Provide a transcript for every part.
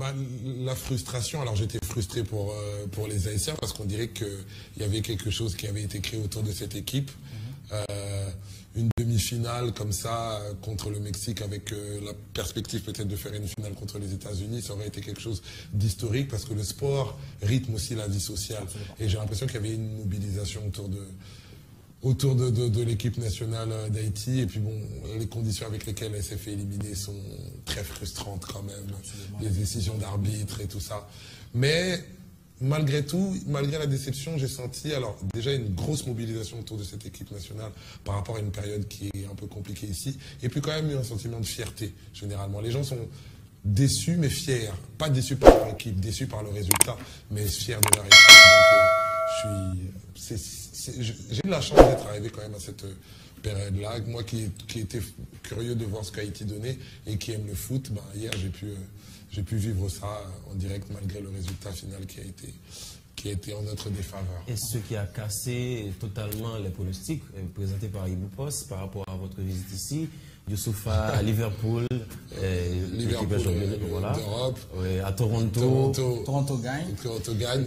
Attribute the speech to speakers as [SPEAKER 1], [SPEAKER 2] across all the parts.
[SPEAKER 1] Bah, la frustration, alors j'étais frustré pour les Haïtiens parce qu'on dirait qu'il y avait quelque chose qui avait été créé autour de cette équipe. Une demi-finale comme ça contre le Mexique avec la perspective peut-être de faire une finale contre les États-Unis, ça aurait été quelque chose d'historique parce que le sport rythme aussi la vie sociale. Et j'ai l'impression qu'il y avait une mobilisation autour de l'équipe nationale d'Haïti. Et puis bon, les conditions avec lesquelles elle s'est fait éliminer sont très frustrantes quand même. Absolument. Les décisions d'arbitre et tout ça. Mais malgré tout, malgré la déception, j'ai senti alors déjà une grosse mobilisation autour de cette équipe nationale par rapport à une période qui est un peu compliquée ici. Et puis quand même eu un sentiment de fierté, généralement. Les gens sont déçus mais fiers. Pas déçus par leur équipe, déçus par le résultat, mais fiers de leur équipe. Donc j'ai eu la chance d'être arrivé quand même à cette période-là. Moi qui étais curieux de voir ce qu'Haïti donnait et qui aime le foot, ben, hier j'ai pu vivre ça en direct malgré le résultat final qui a été en notre défaveur.
[SPEAKER 2] Et ce qui a cassé totalement les pronostics présentés par Ibou-Post par rapport à votre visite ici, Youssoufa à Liverpool,
[SPEAKER 1] Liverpool
[SPEAKER 2] voilà,
[SPEAKER 1] d'Europe,
[SPEAKER 2] à Toronto.
[SPEAKER 3] Toronto gagne. Tu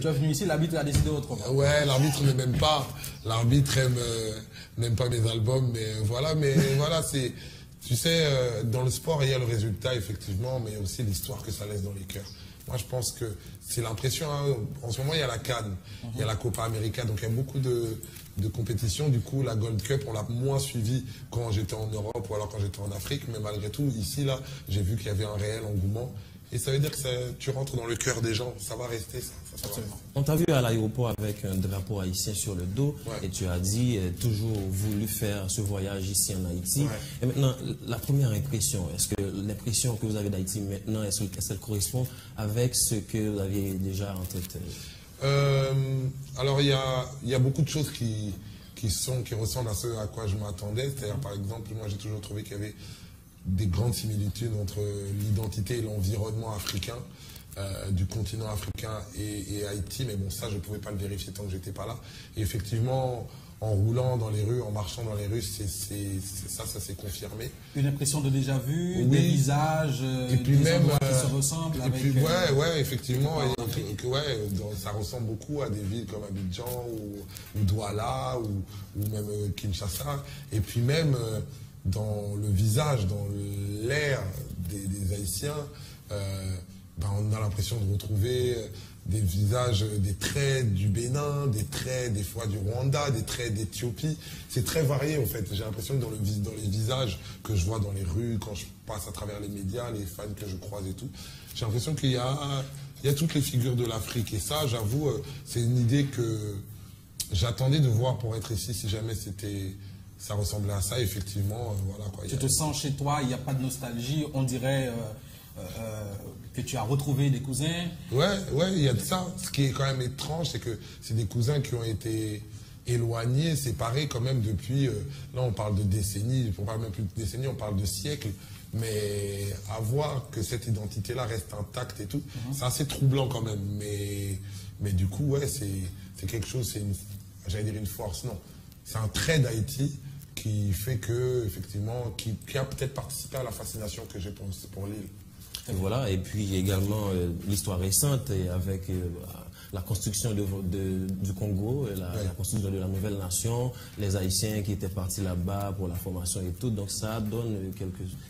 [SPEAKER 3] es venu ici, l'arbitre a décidé autrement.
[SPEAKER 1] Ouais, l'arbitre ne m'aime pas. L'arbitre n'aime pas mes albums, mais voilà, c'est... Tu sais, dans le sport, il y a le résultat, effectivement, mais il y a aussi l'histoire que ça laisse dans les cœurs. Moi, je pense que c'est l'impression, hein, en ce moment, il y a la CAN, il y a la Copa América, donc il y a beaucoup de compétitions. Du coup, la Gold Cup, on l'a moins suivi quand j'étais en Europe ou alors quand j'étais en Afrique, mais malgré tout, ici, là, j'ai vu qu'il y avait un réel engouement. Et ça veut dire que tu rentres dans le cœur des gens, ça va rester ça.
[SPEAKER 2] On t'a vu à l'aéroport avec un drapeau haïtien sur le dos, ouais. Et tu as dit toujours voulu faire ce voyage ici en Haïti. Ouais. Et maintenant, la première impression, est-ce que l'impression que vous avez d'Haïti maintenant, est-ce qu'elle correspond avec ce que vous aviez déjà en tête?
[SPEAKER 1] Alors il y a beaucoup de choses qui ressemblent à ce à quoi je m'attendais. C'est-à-dire par exemple, moi j'ai toujours trouvé qu'il y avait des grandes similitudes entre l'identité et l'environnement africain, du continent africain et Haïti, mais bon, ça, je ne pouvais pas le vérifier tant que je n'étais pas là. Et effectivement, en roulant dans les rues, en marchant dans les rues, ça s'est confirmé.
[SPEAKER 3] Une impression de déjà vu, oui. Des visages,
[SPEAKER 1] et puis
[SPEAKER 3] des
[SPEAKER 1] même,
[SPEAKER 3] qui se ressemblent.
[SPEAKER 1] Et puis, ouais, effectivement, ça ressemble beaucoup à des villes comme Abidjan ou Douala ou même Kinshasa. Et puis même dans le visage, dans l'air des Haïtiens, on a l'impression de retrouver des visages, des traits du Bénin, des traits des fois du Rwanda, des traits d'Éthiopie. C'est très varié en fait. J'ai l'impression que dans les visages que je vois dans les rues, quand je passe à travers les médias, les fans que je croise et tout, j'ai l'impression qu'il y a toutes les figures de l'Afrique. Et ça, j'avoue, c'est une idée que j'attendais de voir pour être ici si jamais ça ressemblait à ça, effectivement. Voilà, quoi.
[SPEAKER 3] Tu te sens chez toi, il n'y a pas de nostalgie, on dirait que tu as retrouvé des cousins.
[SPEAKER 1] Ouais, il y a de ça. Ce qui est quand même étrange, c'est que c'est des cousins qui ont été éloignés, séparés quand même depuis... là, on parle de décennies, on parle même plus de décennies, on parle de siècles. Mais à voir que cette identité-là reste intacte et tout, c'est assez troublant quand même. Mais du coup, ouais, c'est quelque chose, j'allais dire une force, non. C'est un trait d'Haïti qui fait que, effectivement, qui a peut-être participé à la fascination que j'ai pour l'île.
[SPEAKER 2] Et voilà, et puis également l'histoire récente avec la construction du Congo, la construction de la nouvelle nation, les Haïtiens qui étaient partis là-bas pour la formation et tout. Donc ça donne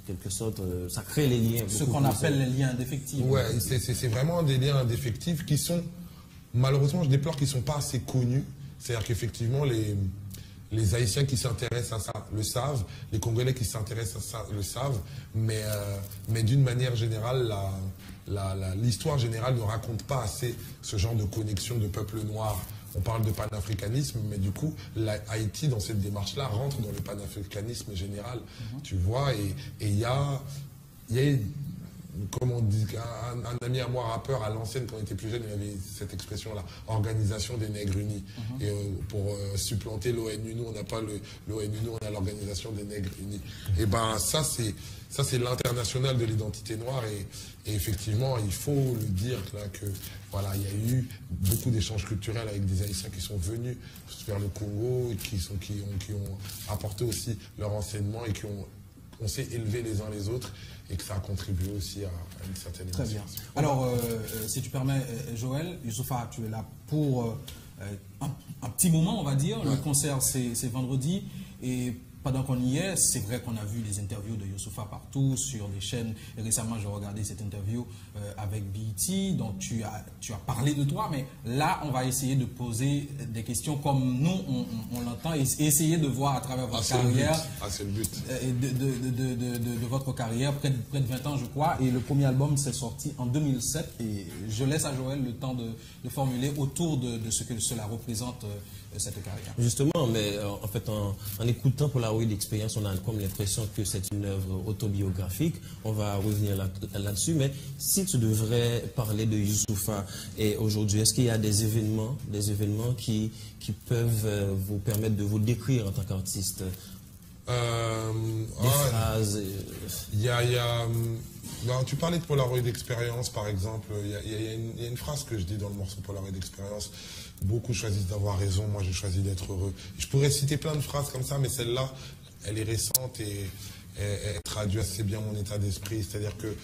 [SPEAKER 2] quelque sorte, ça crée les liens.
[SPEAKER 3] Ce qu'on appelle les liens indéfectibles.
[SPEAKER 1] Ouais, c'est vraiment des liens indéfectibles qui sont, malheureusement, je déplore qu'ils ne sont pas assez connus. C'est-à-dire qu'effectivement, les Haïtiens qui s'intéressent à ça le savent, les Congolais qui s'intéressent à ça le savent, mais d'une manière générale, l'histoire générale ne raconte pas assez ce genre de connexion de peuple noir. On parle de panafricanisme, mais du coup, Haïti, dans cette démarche-là, rentre dans le panafricanisme général, tu vois, et il y a comme on dit, un ami à moi, rappeur, à l'ancienne, quand on était plus jeune, il y avait cette expression-là, organisation des nègres unis. Et pour supplanter l'ONU, nous, on n'a pas l'ONU, nous, on a l'organisation des nègres unis. Et ben ça, c'est l'international de l'identité noire. Et effectivement, il faut le dire, là, que voilà, il y a eu beaucoup d'échanges culturels avec des Haïtiens qui sont venus vers le Congo, et qui ont apporté aussi leur enseignement et qui ont on s'est élevés les uns les autres et que ça a contribué aussi à une certaine
[SPEAKER 3] Très bien.
[SPEAKER 1] émancipation.
[SPEAKER 3] Alors, si tu permets, Joël, Youssoupha, tu es là pour un petit moment, on va dire. Ouais. Le concert, c'est vendredi. Et pendant qu'on y est, c'est vrai qu'on a vu les interviews de Youssoupha partout, sur les chaînes. Et récemment, j'ai regardé cette interview avec BET. Donc, tu as parlé de toi. Mais là, on va essayer de poser des questions comme nous, on l'entend. Et essayer de voir à travers votre carrière.
[SPEAKER 1] C'est le but.
[SPEAKER 3] De votre carrière, près de 20 ans, je crois. Et le premier album s'est sorti en 2007. Et je laisse à Joël le temps de formuler autour de ce que cela représente cette carrière.
[SPEAKER 2] Justement, mais en fait, en écoutant Polaroid Experience, on a comme l'impression que c'est une œuvre autobiographique. On va revenir là-dessus. Mais si tu devrais parler de Youssoupha et aujourd'hui, est-ce qu'il y a des événements qui peuvent vous permettre de vous décrire en tant qu'artiste? Phrases.
[SPEAKER 1] Tu parlais de Polaroid Experience, par exemple. Il y a une phrase que je dis dans le morceau Polaroid Experience. Beaucoup choisissent d'avoir raison, moi j'ai choisi d'être heureux. Je pourrais citer plein de phrases comme ça, mais celle-là, elle est récente et elle traduit assez bien mon état d'esprit. C'est-à-dire que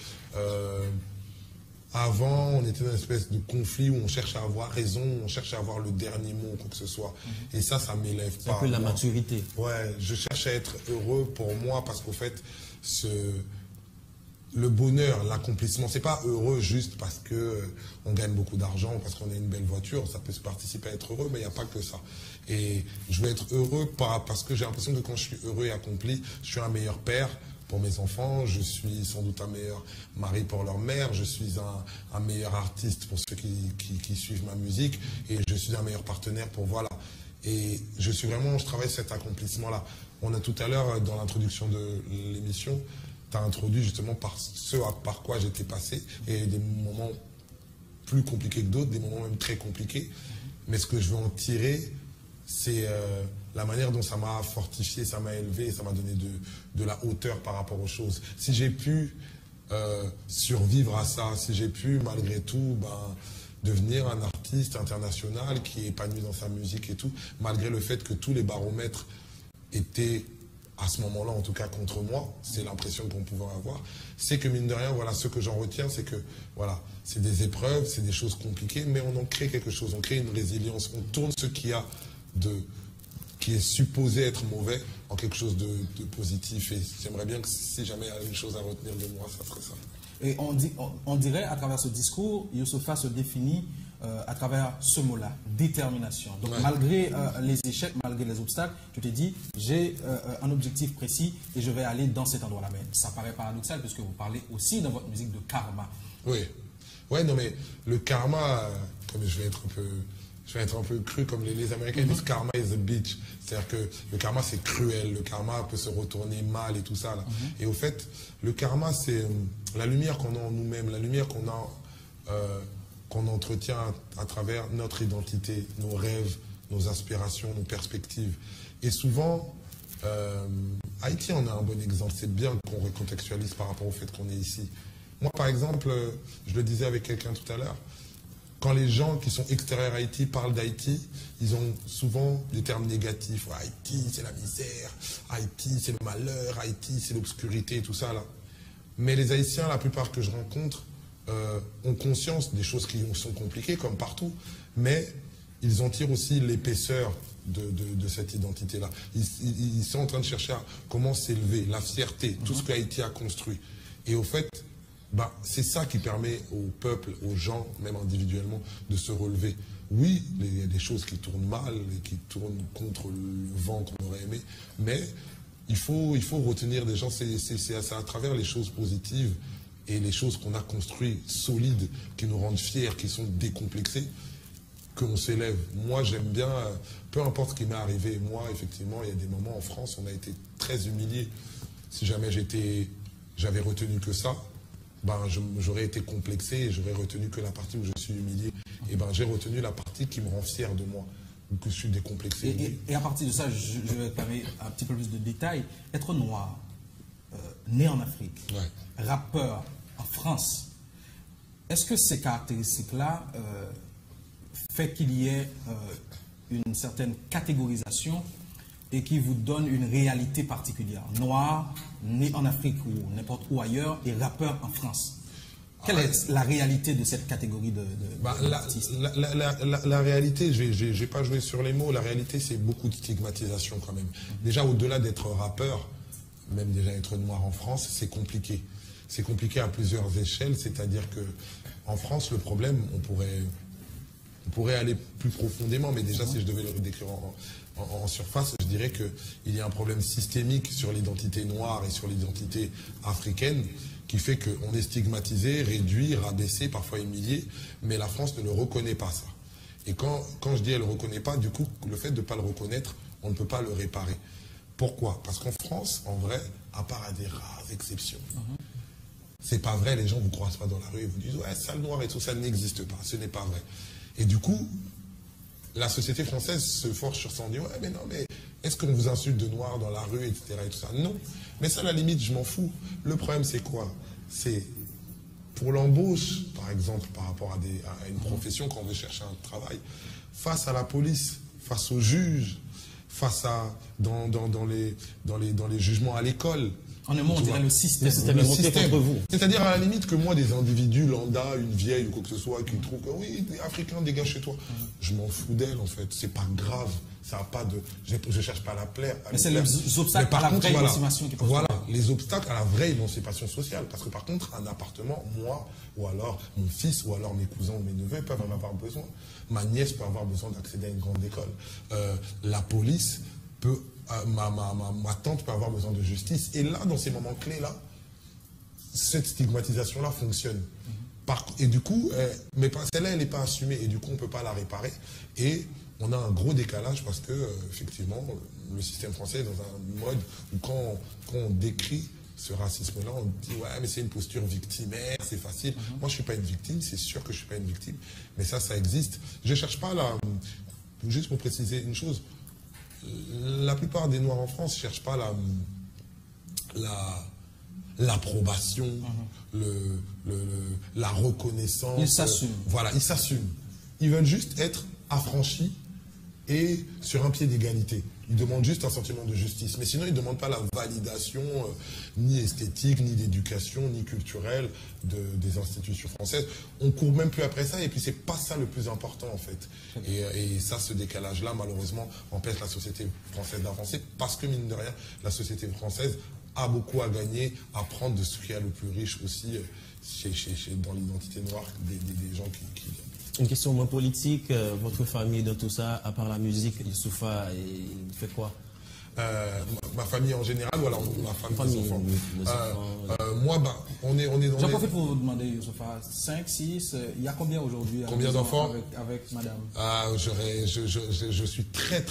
[SPEAKER 1] avant, on était dans une espèce de conflit où on cherche à avoir raison, on cherche à avoir le dernier mot, quoi que ce soit. Et ça m'élève pas.
[SPEAKER 2] C'est un peu la maturité.
[SPEAKER 1] Ouais, je cherche à être heureux pour moi parce qu'au fait, le bonheur, l'accomplissement, c'est pas heureux juste parce que on gagne beaucoup d'argent, parce qu'on a une belle voiture, ça peut se participer à être heureux, mais il n'y a pas que ça. Et je veux être heureux parce que j'ai l'impression que quand je suis heureux et accompli, je suis un meilleur père pour mes enfants, je suis sans doute un meilleur mari pour leur mère, je suis un meilleur artiste pour ceux qui suivent ma musique, et je suis un meilleur partenaire pour voilà. Et je travaille cet accomplissement-là. On a tout à l'heure, dans l'introduction de l'émission, tu as introduit justement par quoi j'étais passé, et des moments plus compliqués que d'autres, des moments même très compliqués. Mais ce que je veux en tirer, c'est la manière dont ça m'a fortifié, ça m'a élevé, ça m'a donné de la hauteur par rapport aux choses. Si j'ai pu survivre à ça, si j'ai pu malgré tout devenir un artiste international qui est épanoui dans sa musique et tout, malgré le fait que tous les baromètres étaient à ce moment-là, en tout cas contre moi, c'est l'impression qu'on pouvait avoir, c'est que mine de rien, voilà, ce que j'en retiens, c'est que voilà, c'est des épreuves, c'est des choses compliquées, mais on en crée quelque chose, on crée une résilience, on tourne ce qui est supposé être mauvais en quelque chose de positif. Et j'aimerais bien que si jamais il y a une chose à retenir de moi, ça serait ça.
[SPEAKER 3] Et on dirait à travers ce discours, Youssoupha se définit à travers ce mot-là, détermination. Donc malgré les échecs, malgré les obstacles, tu te dis, j'ai un objectif précis et je vais aller dans cet endroit-là. Mais ça paraît paradoxal puisque vous parlez aussi dans votre musique de karma.
[SPEAKER 1] Oui. Ouais, non mais le karma, comme je vais être un peu cru, comme les Américains disent, karma is a bitch. C'est-à-dire que le karma c'est cruel, le karma peut se retourner mal et tout ça. Là. Et au fait, le karma c'est la lumière qu'on a en nous-mêmes, la lumière qu'on entretient à travers notre identité, nos rêves, nos aspirations, nos perspectives. Et souvent, Haïti en a un bon exemple. C'est bien qu'on recontextualise par rapport au fait qu'on est ici. Moi, par exemple, je le disais avec quelqu'un tout à l'heure, quand les gens qui sont extérieurs à Haïti parlent d'Haïti, ils ont souvent des termes négatifs. Ouais, Haïti, c'est la misère. Haïti, c'est le malheur. Haïti, c'est l'obscurité et tout ça. Là. Mais les Haïtiens, la plupart que je rencontre, ont conscience des choses qui sont compliquées, comme partout. Mais ils en tirent aussi l'épaisseur de cette identité-là. Ils sont en train de chercher à comment s'élever, la fierté, tout ce que Haïti a construit. Et au fait, c'est ça qui permet au peuple, aux gens, même individuellement, de se relever. Oui, il y a des choses qui tournent mal et qui tournent contre le vent qu'on aurait aimé, mais il faut retenir des gens, c'est à travers les choses positives et les choses qu'on a construites, solides, qui nous rendent fiers, qui sont décomplexées, qu'on s'élève. Moi, j'aime bien, peu importe ce qui m'est arrivé, moi, effectivement, il y a des moments en France, on a été très humiliés. Si jamais j'avais retenu que ça, j'aurais été complexé et j'aurais retenu que la partie où je suis humilié. Et j'ai retenu la partie qui me rend fier de moi, ou que je suis décomplexé.
[SPEAKER 3] Et à partir de ça, je vais permettre un petit peu plus de détails. Être noir, né en Afrique, rappeur en France, est-ce que ces caractéristiques-là fait qu'il y ait une certaine catégorisation et qui vous donne une réalité particulière. Noir, né en Afrique ou n'importe où ailleurs, et rappeur en France. Quelle est la réalité de cette catégorie d'artistes?
[SPEAKER 1] La réalité, je vais pas jouer sur les mots, la réalité c'est beaucoup de stigmatisation quand même. Déjà au-delà d'être rappeur, même déjà être noir en France, c'est compliqué. C'est compliqué à plusieurs échelles, c'est-à-dire que en France, le problème, on pourrait aller plus profondément, mais déjà si je devais le décrire en surface, je dirais qu'il y a un problème systémique sur l'identité noire et sur l'identité africaine qui fait qu'on est stigmatisé, réduit, rabaissé, parfois humilié, mais la France ne le reconnaît pas ça. Et quand je dis elle ne le reconnaît pas, du coup, le fait de ne pas le reconnaître, on ne peut pas le réparer. Pourquoi? Parce qu'en France, en vrai, à part à des rares exceptions, c'est pas vrai, les gens ne vous croisent pas dans la rue et vous disent « ouais, sale noir et tout, ça n'existe pas », ce n'est pas vrai. Et du coup, la société française se force sur ça, on dit « ouais, mais non, mais est-ce qu'on vous insulte de noir dans la rue, etc. et tout ça ?» Non, mais ça, à la limite, je m'en fous. Le problème, c'est quoi? C'est pour l'embauche, par exemple, par rapport à une profession, quand on veut chercher un travail, face à la police, face aux juges, face à dans les jugements à l'école.
[SPEAKER 3] En un mot, on dirait le système.
[SPEAKER 1] C'est-à-dire à la limite que moi, des individus lambda, une vieille ou quoi que ce soit, qui trouvent que oui, les Africains, dégage chez toi. Je m'en fous d'elle, en fait. C'est pas grave. Ça a pas de. Je cherche pas à la plaire.
[SPEAKER 3] Mais c'est les obstacles à la vraie émancipation qui posent
[SPEAKER 1] problème. Voilà, les obstacles à la vraie émancipation sociale. Parce que par contre, un appartement, moi, ou alors mon fils, ou alors mes cousins ou mes neveux peuvent en avoir besoin. Ma nièce peut avoir besoin d'accéder à une grande école. La police peut. Ma tante peut avoir besoin de justice. Et là, dans ces moments clés-là, cette stigmatisation-là fonctionne. Et du coup, mais celle-là, elle n'est pas assumée. Et du coup, on ne peut pas la réparer. Et on a un gros décalage parce que, effectivement, le système français est dans un mode où quand on décrit ce racisme-là, on dit « ouais, mais c'est une posture victimaire, c'est facile ». Moi, je ne suis pas une victime, c'est sûr que je ne suis pas une victime. Mais ça existe. Je ne cherche pas la... Juste pour préciser une chose, la plupart des Noirs en France ne cherchent pas l'approbation, la reconnaissance.
[SPEAKER 3] Ils s'assument.
[SPEAKER 1] Voilà, ils s'assument. Ils veulent juste être affranchis et sur un pied d'égalité. Ils demandent juste un sentiment de justice. Mais sinon, ils ne demandent pas la validation ni esthétique, ni d'éducation, ni culturelle des institutions françaises. On ne court même plus après ça. Et puis, ce n'est pas ça le plus important, en fait. Et ça, ce décalage-là, malheureusement, empêche la société française d'avancer. Parce que, mine de rien, la société française a beaucoup à gagner, à prendre de ce qu'il y a le plus riche aussi dans l'identité noire des gens qui
[SPEAKER 2] Une question moins politique, votre famille dans tout ça, à part la musique, Youssoupha, il fait quoi?
[SPEAKER 1] Ma famille en général, ou alors ma femme, mes enfants. Moi, on est dans
[SPEAKER 3] J'en profite pour vous demander, Youssoupha, 5, 6, il y a combien aujourd'hui?
[SPEAKER 1] Combien d'enfants
[SPEAKER 3] avec madame?
[SPEAKER 1] Je suis très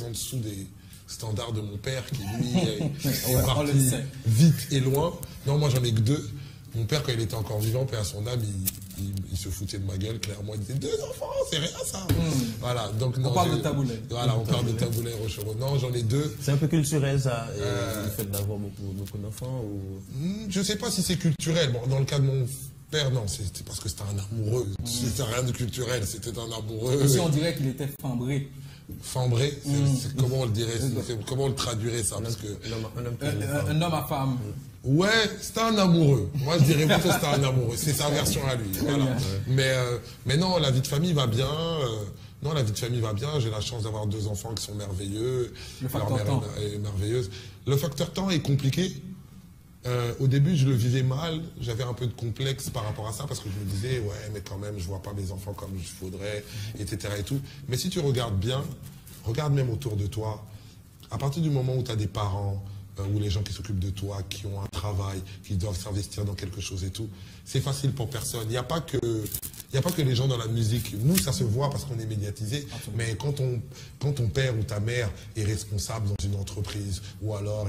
[SPEAKER 1] en dessous des standards de mon père qui, lui, est parti vite et loin. Non, moi, j'en ai que 2. Mon père, quand il était encore vivant, paix à son âme, il se foutait de ma gueule, clairement. Il disait 2 enfants, c'est rien ça. Voilà, donc, non,
[SPEAKER 3] on parle de taboulet.
[SPEAKER 1] Voilà, on parle de taboulet Rochereau. Non, j'en ai 2.
[SPEAKER 2] C'est un peu culturel ça, le fait d'avoir beaucoup d'enfants
[SPEAKER 1] Je ne sais pas si c'est culturel. Bon, dans le cas de mon père, non, c'est parce que c'était un amoureux. C'était rien de culturel, c'était un amoureux.
[SPEAKER 3] Aussi, on dirait qu'il était fambré.
[SPEAKER 1] Fambré, comment on le dirait, comment on le traduirait ça, parce que
[SPEAKER 3] un homme à femme.
[SPEAKER 1] Ouais, c'était un amoureux. Moi, je dirais plutôt que c'était un amoureux. C'est sa version à lui. Voilà. Mais non, la vie de famille va bien. Non, la vie de famille va bien. J'ai la chance d'avoir 2 enfants qui sont merveilleux.
[SPEAKER 3] Le facteur temps
[SPEAKER 1] est merveilleuse. Le facteur temps est compliqué. Au début, je le vivais mal. J'avais un peu de complexe par rapport à ça parce que je me disais, ouais, mais quand même, je vois pas mes enfants comme il faudrait, etc. et tout. Mais si tu regardes bien, regarde même autour de toi. À partir du moment où tu as des parents, ou les gens qui s'occupent de toi, qui ont un travail, qui doivent s'investir dans quelque chose et tout, c'est facile pour personne. Il n'y a pas que les gens dans la musique. Nous, ça se voit parce qu'on est médiatisé. Mais quand ton père ou ta mère est responsable dans une entreprise, ou alors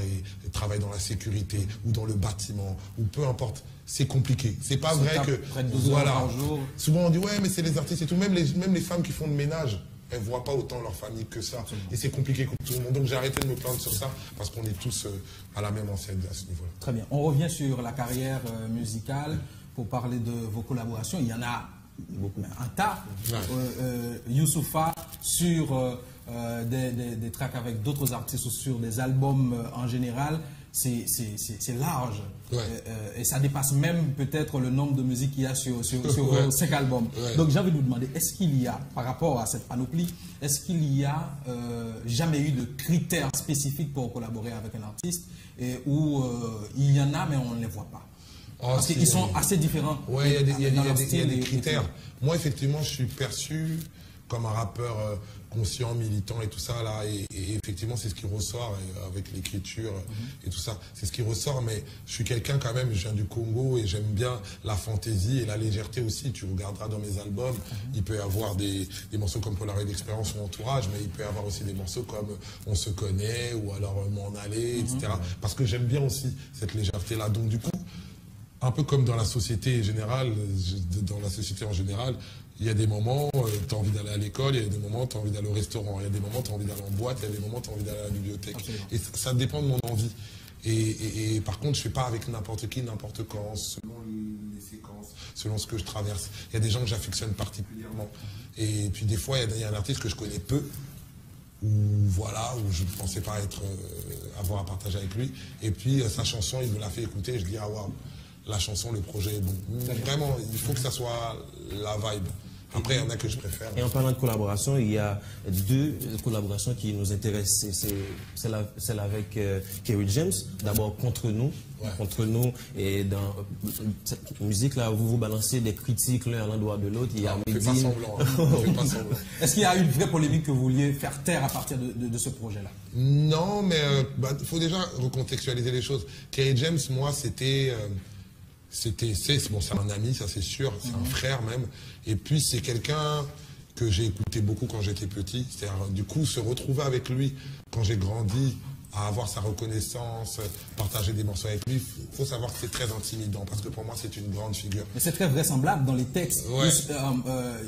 [SPEAKER 1] travaille dans la sécurité, ou dans le bâtiment, ou peu importe, c'est compliqué. C'est pas vrai que...
[SPEAKER 3] Voilà.
[SPEAKER 1] Souvent on dit, ouais, mais c'est les artistes et tout. Même les femmes qui font le ménage, elles ne voient pas autant leur famille que ça. Et c'est compliqué pour tout le monde. Donc j'ai arrêté de me plaindre sur ça parce qu'on est tous à la même enseigne à ce niveau-là.
[SPEAKER 3] Très bien. On revient sur la carrière musicale pour parler de vos collaborations. Il y en a beaucoup, un tas. Youssoupha sur des tracks avec d'autres artistes ou sur des albums en général, c'est large.
[SPEAKER 1] Ouais.
[SPEAKER 3] Et ça dépasse même peut-être le nombre de musiques qu'il y a sur
[SPEAKER 1] Ouais.
[SPEAKER 3] 5 albums.
[SPEAKER 1] Ouais.
[SPEAKER 3] Donc j'ai envie de vous demander, est-ce qu'il y a, par rapport à cette panoplie, est-ce qu'il y a jamais eu de critères spécifiques pour collaborer avec un artiste où il y en a mais on ne les voit pas? Parce qu'ils sont assez différents.
[SPEAKER 1] Ouais, il y a des
[SPEAKER 3] critères.
[SPEAKER 1] critères. Moi, effectivement, je suis perçu comme un rappeur conscient, militant et tout ça, là. Et effectivement, c'est ce qui ressort avec l'écriture et tout ça. C'est ce qui ressort, mais je suis quelqu'un quand même, je viens du Congo et j'aime bien la fantaisie et la légèreté aussi. Tu regarderas dans mes albums, il peut y avoir des morceaux comme Polaroid Experience ou Entourage, mais il peut y avoir aussi des morceaux comme On se connaît ou alors M'en aller, etc. Parce que j'aime bien aussi cette légèreté-là. Donc du coup, un peu comme dans la société générale, il y a des moments, tu as envie d'aller à l'école, il y a des moments, tu as envie d'aller au restaurant, il y a des moments, tu as envie d'aller en boîte, il y a des moments, tu as envie d'aller à la bibliothèque.
[SPEAKER 3] Absolument.
[SPEAKER 1] Et ça dépend de mon envie. Et par contre, je ne fais pas avec n'importe qui, n'importe quand, selon les séquences, selon ce que je traverse. Il y a des gens que j'affectionne particulièrement. Et puis des fois, il y a un artiste que je connais peu, où je ne pensais pas avoir à partager avec lui. Et puis sa chanson, il me l'a fait écouter, et je dis, ah waouh, la chanson, le projet est bon. Vraiment, il faut que ça soit la vibe. Après, il y en a que je préfère.
[SPEAKER 2] Et en parlant de collaboration, il y a 2 collaborations qui nous intéressent. C'est celle avec Kerry James, d'abord Contre nous.
[SPEAKER 1] Ouais.
[SPEAKER 2] Contre nous, et dans cette musique-là, vous balancez des critiques l'un à l'endroit de l'autre. Il y a
[SPEAKER 1] On ne fait pas semblant.
[SPEAKER 3] Est-ce qu'il y a une vraie polémique que vous vouliez faire taire à partir de ce projet-là?
[SPEAKER 1] Non, mais il faut déjà recontextualiser les choses. Kerry James, moi, c'est un ami, ça c'est sûr, c'est un frère même. Et puis c'est quelqu'un que j'ai écouté beaucoup quand j'étais petit. C'est-à-dire, du coup, se retrouver avec lui quand j'ai grandi, à avoir sa reconnaissance, partager des morceaux avec lui, il faut savoir que c'est très intimidant parce que pour moi c'est une grande figure.
[SPEAKER 3] Mais c'est très vraisemblable dans les textes.
[SPEAKER 1] Ouais.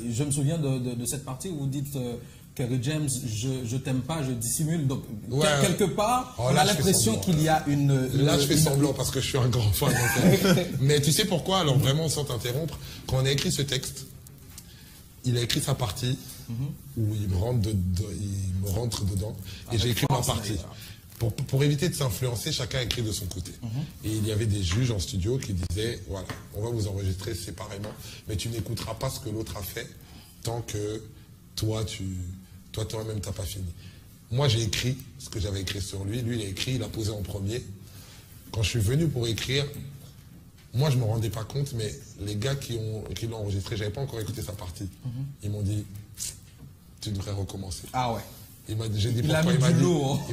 [SPEAKER 3] Je me souviens de cette partie où vous dites Kerry James, je t'aime pas, je dissimule. Donc quelque part, on a l'impression qu'il y a une...
[SPEAKER 1] Là je fais semblant parce que je suis un grand fan. Mais tu sais pourquoi? Alors vraiment sans t'interrompre, quand on a écrit ce texte, il a écrit sa partie où il me rentre dedans et j'ai écrit ma partie. Pour éviter de s'influencer, chacun a écrit de son côté. Et il y avait des juges en studio qui disaient, voilà, on va vous enregistrer séparément, mais tu n'écouteras pas ce que l'autre a fait tant que toi-même, t'as pas fini. Moi, j'ai écrit ce que j'avais écrit sur lui. Lui, il a écrit, il a posé en premier. Quand je suis venu pour écrire, moi, je ne me rendais pas compte, mais les gars qui l'ont enregistré, je n'avais pas encore écouté sa partie. Ils m'ont dit, tu devrais recommencer.
[SPEAKER 3] Ah ouais.
[SPEAKER 1] Il m'a dit, il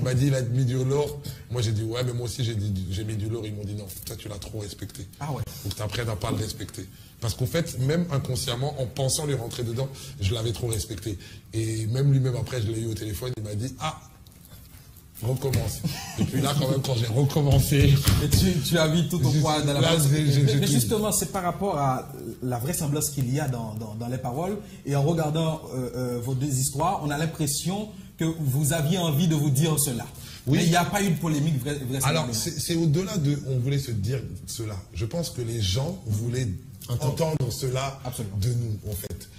[SPEAKER 1] m'a dit, il a mis du lourd. Moi, j'ai dit, ouais, mais moi aussi, j'ai mis du lourd. Ils m'ont dit, non, toi, tu l'as trop respecté.
[SPEAKER 3] Ah ouais.
[SPEAKER 1] Faut que tu apprennes à pas le respecter. Parce qu'en fait, même inconsciemment, en pensant lui rentrer dedans, je l'avais trop respecté. Et même lui-même, après, je l'ai eu au téléphone, il m'a dit, ah, recommence. Et puis là, quand même, quand j'ai recommencé...
[SPEAKER 3] Et tu as mis tout au poids dans la base. Mais justement, c'est par rapport à la vraisemblance qu'il y a dans les paroles. Et en regardant vos 2 histoires, on a l'impression que vous aviez envie de vous dire cela. Oui. Mais il n'y a pas eu de polémique vraisemblablement.
[SPEAKER 1] Alors, c'est au-delà de... On voulait se dire cela. Je pense que les gens voulaient entendre cela de nous, en fait.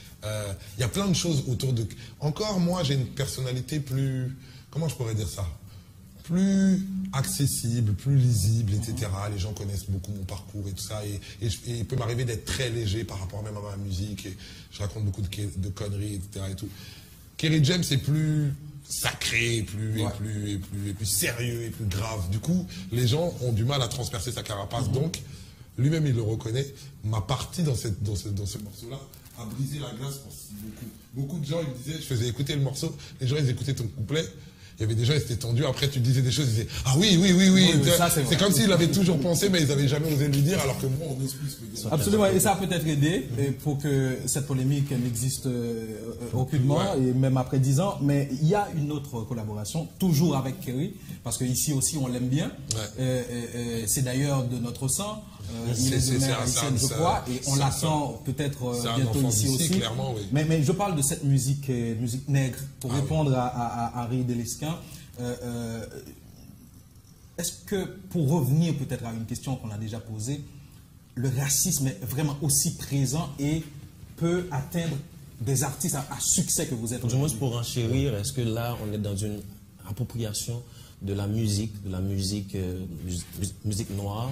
[SPEAKER 1] Il y a plein de choses autour de... Encore, moi, j'ai une personnalité plus... Comment je pourrais dire ça? Plus accessible, plus lisible, etc. Les gens connaissent beaucoup mon parcours et tout ça. Et il peut m'arriver d'être très léger par rapport même à ma musique. Et je raconte beaucoup de conneries, etc. Et tout. Kerry James est plus sacré, plus sérieux et plus grave. Du coup, les gens ont du mal à transpercer sa carapace. Donc, lui-même, il le reconnaît. Ma partie dans ce morceau-là a brisé la glace pour beaucoup. Beaucoup de gens, ils me disaient, je faisais écouter le morceau, les gens, ils écoutaient ton couplet. Il y avait des gens, ils étaient tendus. Après, tu disais des choses, ils disaient « Ah oui. » C'est comme s'ils l'avaient toujours pensé, mais ils n'avaient jamais osé lui dire, alors que moi, on ose plus le dire.
[SPEAKER 3] Absolument, et ça a peut-être aidé pour que cette polémique n'existe aucunement, et même après 10 ans. Mais il y a une autre collaboration, toujours avec Kerry, parce qu'ici aussi, on l'aime bien. C'est d'ailleurs de notre sang. Il est de mère haïtienne, je crois, et on l'attend peut-être bientôt ici aussi.
[SPEAKER 1] Clairement, oui.
[SPEAKER 3] Mais je parle de cette musique nègre, pour répondre à Harry Delesquin. Est-ce que, pour revenir peut-être à une question qu'on a déjà posée, le racisme est vraiment aussi présent et peut atteindre des artistes à succès que vous êtes.
[SPEAKER 2] Du moins pour enchérir, est-ce que là, on est dans une appropriation de la musique noire,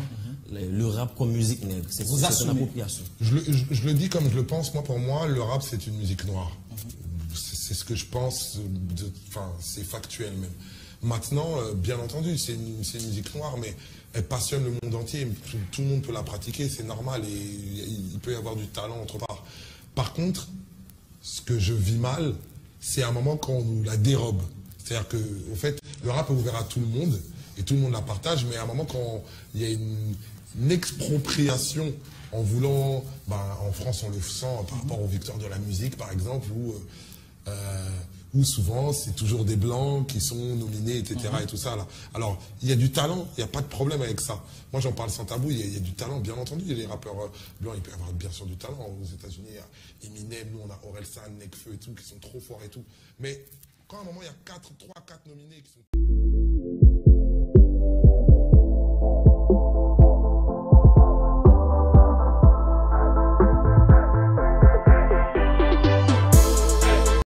[SPEAKER 2] le rap comme musique nègre? C'est une appropriation.
[SPEAKER 1] Je le dis comme je le pense. Moi, pour moi, le rap, c'est une musique noire. C'est ce que je pense. C'est factuel même. Maintenant, bien entendu, c'est une musique noire, mais elle passionne le monde entier. Tout le monde peut la pratiquer, c'est normal. Et il peut y avoir du talent autre part. Par contre, ce que je vis mal, c'est un moment quand on nous la dérobe. C'est-à-dire que, en fait, le rap est ouvert à tout le monde et tout le monde la partage, mais à un moment quand il y a une expropriation en voulant, en France on le sent par rapport aux victoires de la musique par exemple, où souvent c'est toujours des blancs qui sont nominés, etc. et tout ça là. Alors il y a du talent, il n'y a pas de problème avec ça. Moi j'en parle sans tabou, il y a du talent bien entendu. Les rappeurs blancs ils peuvent avoir bien sûr du talent. Aux États-Unis il y a Eminem, nous on a Orelsan, Nekfeu et tout qui sont trop forts et tout. Mais quand à un moment il y a 3-4 nominés qui sont